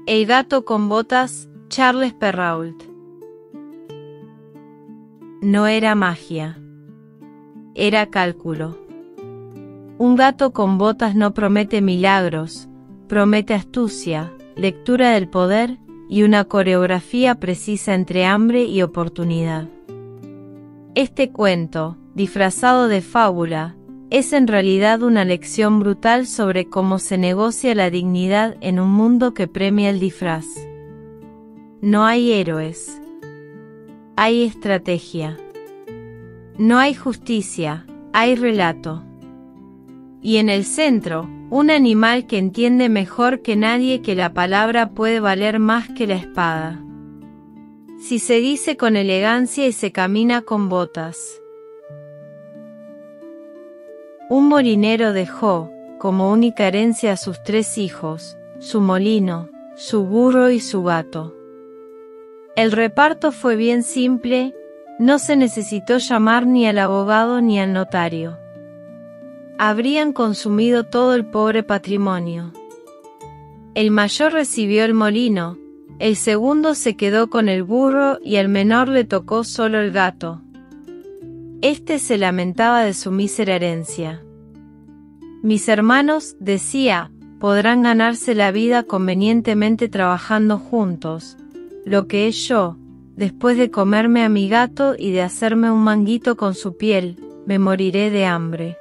El gato con botas, Charles Perrault. No era magia. Era cálculo. Un gato con botas no promete milagros, promete astucia, lectura del poder y una coreografía precisa entre hambre y oportunidad. Este cuento, disfrazado de fábula, es en realidad una lección brutal sobre cómo se negocia la dignidad en un mundo que premia el disfraz. No hay héroes. Hay estrategia. No hay justicia, hay relato. Y en el centro, un animal que entiende mejor que nadie que la palabra puede valer más que la espada. Si se dice con elegancia y se camina con botas. Un molinero dejó, como única herencia a sus 3 hijos, su molino, su burro y su gato. El reparto fue bien simple, no se necesitó llamar ni al abogado ni al notario. Habrían consumido todo el pobre patrimonio. El mayor recibió el molino, el segundo se quedó con el burro y al menor le tocó solo el gato. Este se lamentaba de su mísera herencia. Mis hermanos, decía, podrán ganarse la vida convenientemente trabajando juntos. Lo que es yo, después de comerme a mi gato y de hacerme un manguito con su piel, me moriré de hambre.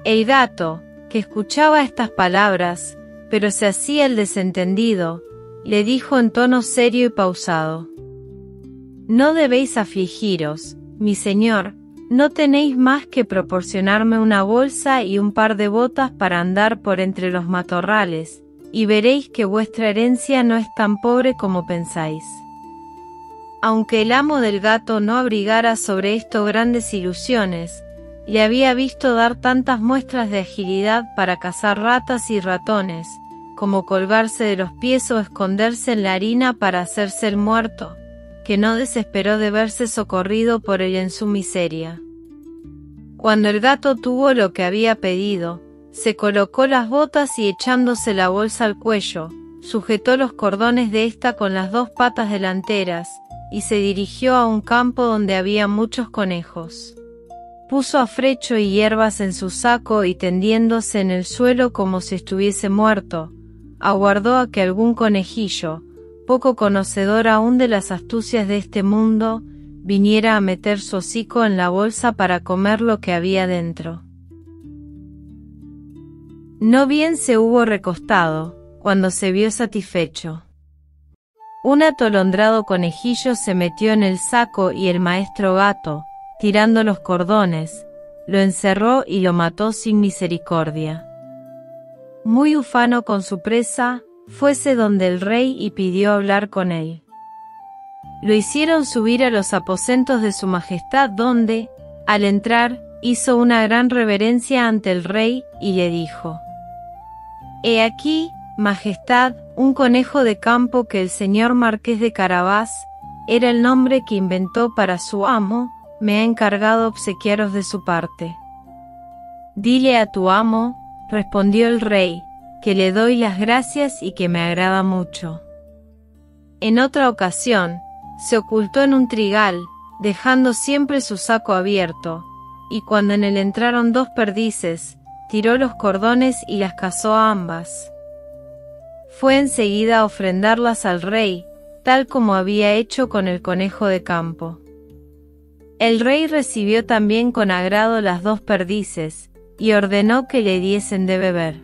El gato, que escuchaba estas palabras, pero se hacía el desentendido, le dijo en tono serio y pausado: No debéis afligiros, mi señor, no tenéis más que proporcionarme una bolsa y un par de botas para andar por entre los matorrales, y veréis que vuestra herencia no es tan pobre como pensáis. Aunque el amo del gato no abrigara sobre esto grandes ilusiones, le había visto dar tantas muestras de agilidad para cazar ratas y ratones, como colgarse de los pies o esconderse en la harina para hacerse el muerto, que no desesperó de verse socorrido por él en su miseria. Cuando el gato tuvo lo que había pedido, se colocó las botas y echándose la bolsa al cuello, sujetó los cordones de ésta con las 2 patas delanteras, y se dirigió a un campo donde había muchos conejos. Puso afrecho y hierbas en su saco y tendiéndose en el suelo como si estuviese muerto, aguardó a que algún conejillo, poco conocedor aún de las astucias de este mundo, viniera a meter su hocico en la bolsa para comer lo que había dentro. No bien se hubo recostado, cuando se vio satisfecho. Un atolondrado conejillo se metió en el saco y el maestro gato, tirando los cordones, lo encerró y lo mató sin misericordia. Muy ufano con su presa, fuese donde el rey y pidió hablar con él. Lo hicieron subir a los aposentos de su majestad donde, al entrar, hizo una gran reverencia ante el rey y le dijo: He aquí, majestad, un conejo de campo que el señor marqués de Carabás, era el nombre que inventó para su amo, me ha encargado obsequiaros de su parte. Dile a tu amo, respondió el rey, que le doy las gracias y que me agrada mucho. En otra ocasión, se ocultó en un trigal, dejando siempre su saco abierto, y cuando en él entraron 2 perdices, tiró los cordones y las cazó a ambas. Fue enseguida a ofrendarlas al rey, tal como había hecho con el conejo de campo. El rey recibió también con agrado las 2 perdices, y ordenó que le diesen de beber.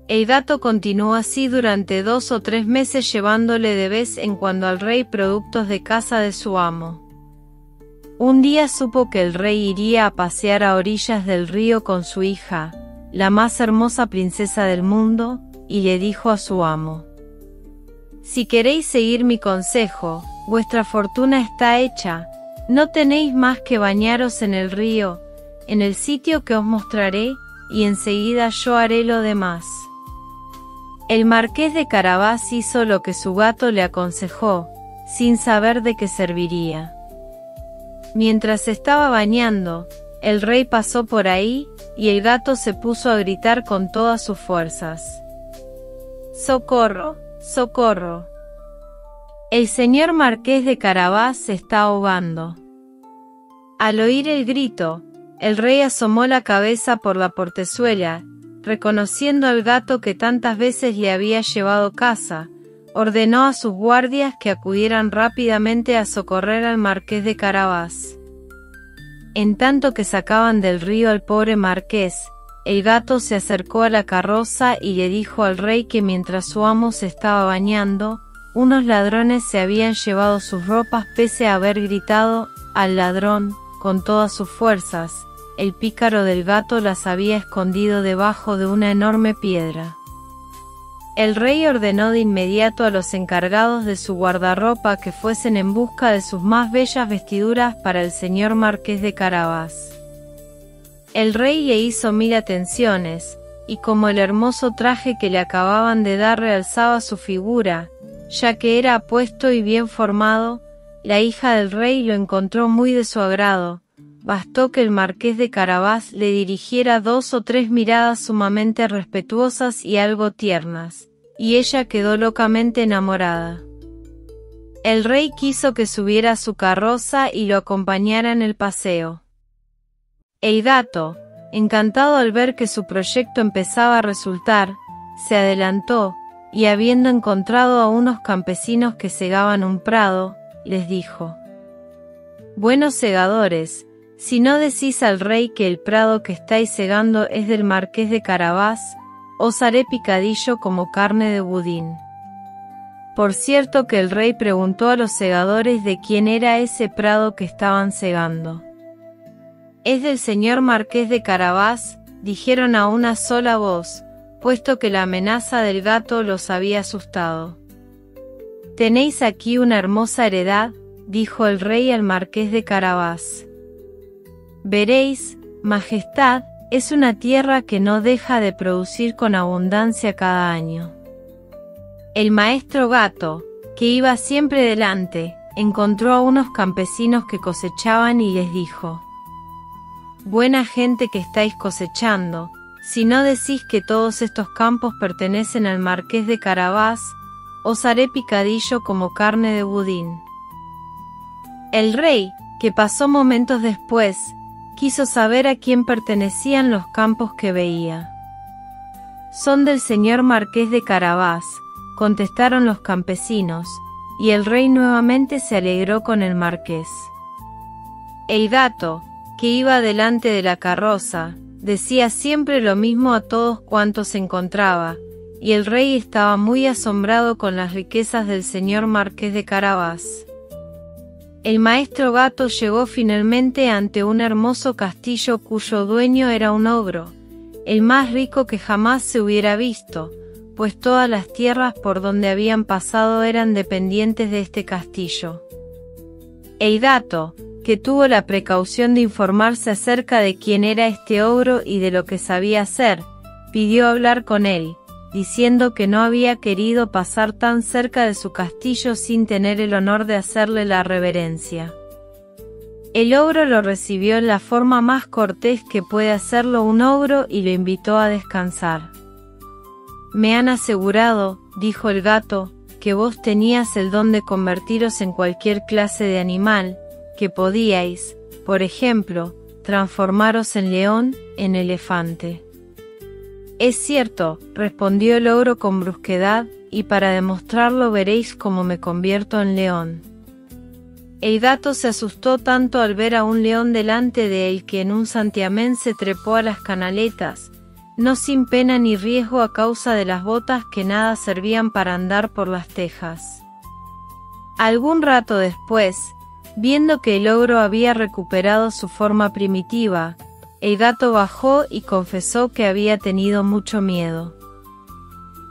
El gato continuó así durante 2 o 3 meses llevándole de vez en cuando al rey productos de caza de su amo. Un día supo que el rey iría a pasear a orillas del río con su hija, la más hermosa princesa del mundo, y le dijo a su amo: Si queréis seguir mi consejo, vuestra fortuna está hecha, no tenéis más que bañaros en el río, en el sitio que os mostraré, y enseguida yo haré lo demás. El marqués de Carabás hizo lo que su gato le aconsejó, sin saber de qué serviría. Mientras se estaba bañando, el rey pasó por ahí, y el gato se puso a gritar con todas sus fuerzas: ¡Socorro! ¡Socorro! El señor Marqués de Carabás se está ahogando. Al oír el grito, el rey asomó la cabeza por la portezuela, reconociendo al gato que tantas veces le había llevado caza, ordenó a sus guardias que acudieran rápidamente a socorrer al Marqués de Carabás. En tanto que sacaban del río al pobre marqués, el gato se acercó a la carroza y le dijo al rey que mientras su amo se estaba bañando, unos ladrones se habían llevado sus ropas pese a haber gritado al ladrón con todas sus fuerzas. El pícaro del gato las había escondido debajo de una enorme piedra. El rey ordenó de inmediato a los encargados de su guardarropa que fuesen en busca de sus más bellas vestiduras para el señor Marqués de Carabás. El rey le hizo 1000 atenciones, y como el hermoso traje que le acababan de dar realzaba su figura, ya que era apuesto y bien formado, la hija del rey lo encontró muy de su agrado. Bastó que el Marqués de Carabás le dirigiera 2 o 3 miradas sumamente respetuosas y algo tiernas, y ella quedó locamente enamorada. El rey quiso que subiera a su carroza y lo acompañara en el paseo. El gato, encantado al ver que su proyecto empezaba a resultar, se adelantó, y habiendo encontrado a unos campesinos que segaban un prado, les dijo: «Buenos segadores, si no decís al rey que el prado que estáis segando es del Marqués de Carabás, os haré picadillo como carne de budín». Por cierto que el rey preguntó a los segadores de quién era ese prado que estaban segando. «Es del señor Marqués de Carabás», dijeron a una sola voz, puesto que la amenaza del gato los había asustado. «Tenéis aquí una hermosa heredad», dijo el rey al Marqués de Carabás. «Veréis, Majestad, es una tierra que no deja de producir con abundancia cada año». El maestro gato, que iba siempre delante, encontró a unos campesinos que cosechaban y les dijo: «Buena gente que estáis cosechando, si no decís que todos estos campos pertenecen al Marqués de Carabás, os haré picadillo como carne de budín». El rey, que pasó momentos después, quiso saber a quién pertenecían los campos que veía. «Son del señor Marqués de Carabás», contestaron los campesinos, y el rey nuevamente se alegró con el marqués. El gato, que iba delante de la carroza, decía siempre lo mismo a todos cuantos encontraba, y el rey estaba muy asombrado con las riquezas del señor Marqués de Carabás. El maestro gato llegó finalmente ante un hermoso castillo cuyo dueño era un ogro, el más rico que jamás se hubiera visto, pues todas las tierras por donde habían pasado eran dependientes de este castillo. El gato, que tuvo la precaución de informarse acerca de quién era este ogro y de lo que sabía hacer, pidió hablar con él, diciendo que no había querido pasar tan cerca de su castillo sin tener el honor de hacerle la reverencia. El ogro lo recibió en la forma más cortés que puede hacerlo un ogro y lo invitó a descansar. «Me han asegurado», dijo el gato, «que vos tenías el don de convertiros en cualquier clase de animal, que podíais, por ejemplo, transformaros en león, en elefante». «Es cierto», respondió el ogro con brusquedad, «y para demostrarlo veréis cómo me convierto en león». El gato se asustó tanto al ver a un león delante de él que en un santiamén se trepó a las canaletas, no sin pena ni riesgo a causa de las botas que nada servían para andar por las tejas. Algún rato después, viendo que el ogro había recuperado su forma primitiva, el gato bajó y confesó que había tenido mucho miedo.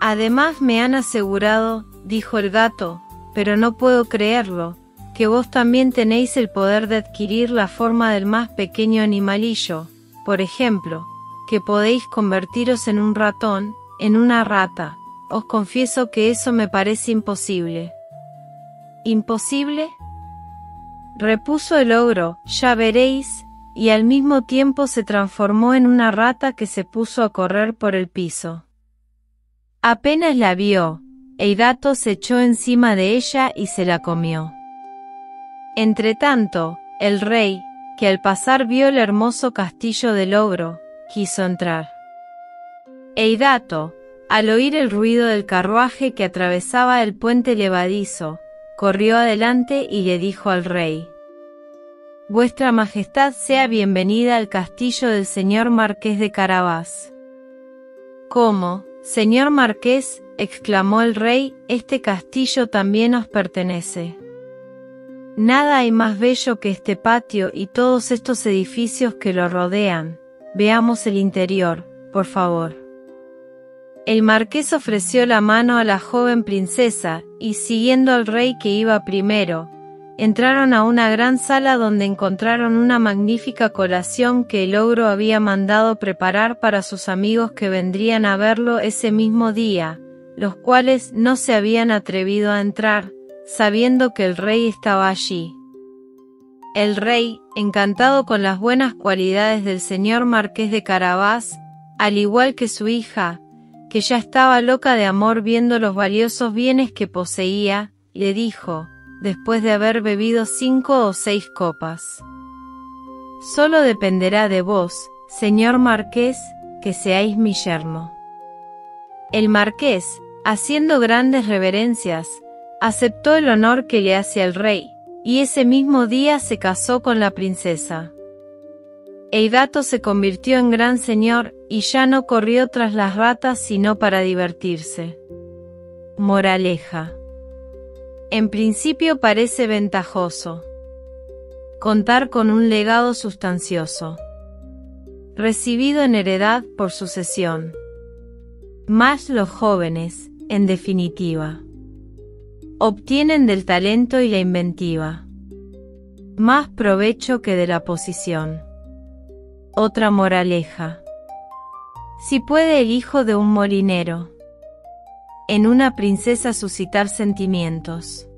«Además me han asegurado», dijo el gato, «pero no puedo creerlo, que vos también tenéis el poder de adquirir la forma del más pequeño animalillo, por ejemplo, que podéis convertiros en un ratón, en una rata. Os confieso que eso me parece imposible». «¿Imposible?», repuso el ogro, «ya veréis», y al mismo tiempo se transformó en una rata que se puso a correr por el piso. Apenas la vio, Eidato se echó encima de ella y se la comió. Entretanto, el rey, que al pasar vio el hermoso castillo del ogro, quiso entrar. Eidato, al oír el ruido del carruaje que atravesaba el puente levadizo, corrió adelante y le dijo al rey: «Vuestra Majestad sea bienvenida al castillo del señor Marqués de Carabás». «¿Cómo, señor Marqués?», exclamó el rey, «este castillo también os pertenece». «Nada hay más bello que este patio y todos estos edificios que lo rodean. Veamos el interior, por favor». El marqués ofreció la mano a la joven princesa, y siguiendo al rey que iba primero, entraron a una gran sala donde encontraron una magnífica colación que el ogro había mandado preparar para sus amigos que vendrían a verlo ese mismo día, los cuales no se habían atrevido a entrar, sabiendo que el rey estaba allí. El rey, encantado con las buenas cualidades del señor Marqués de Carabás, al igual que su hija, que ya estaba loca de amor viendo los valiosos bienes que poseía, le dijo, después de haber bebido 5 o 6 copas: «Solo dependerá de vos, señor Marqués, que seáis mi yerno». El marqués, haciendo grandes reverencias, aceptó el honor que le hacía el rey, y ese mismo día se casó con la princesa. Eidato se convirtió en gran señor, y ya no corrió tras las ratas sino para divertirse. Moraleja. En principio parece ventajoso contar con un legado sustancioso, recibido en heredad por sucesión. Mas los jóvenes, en definitiva, obtienen del talento y la inventiva más provecho que de la posición. Otra moraleja. Si puede el hijo de un molinero en una princesa suscitar sentimientos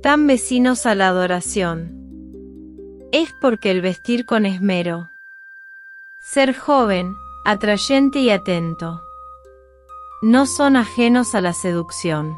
tan vecinos a la adoración, es porque el vestir con esmero, ser joven, atrayente y atento, no son ajenos a la seducción.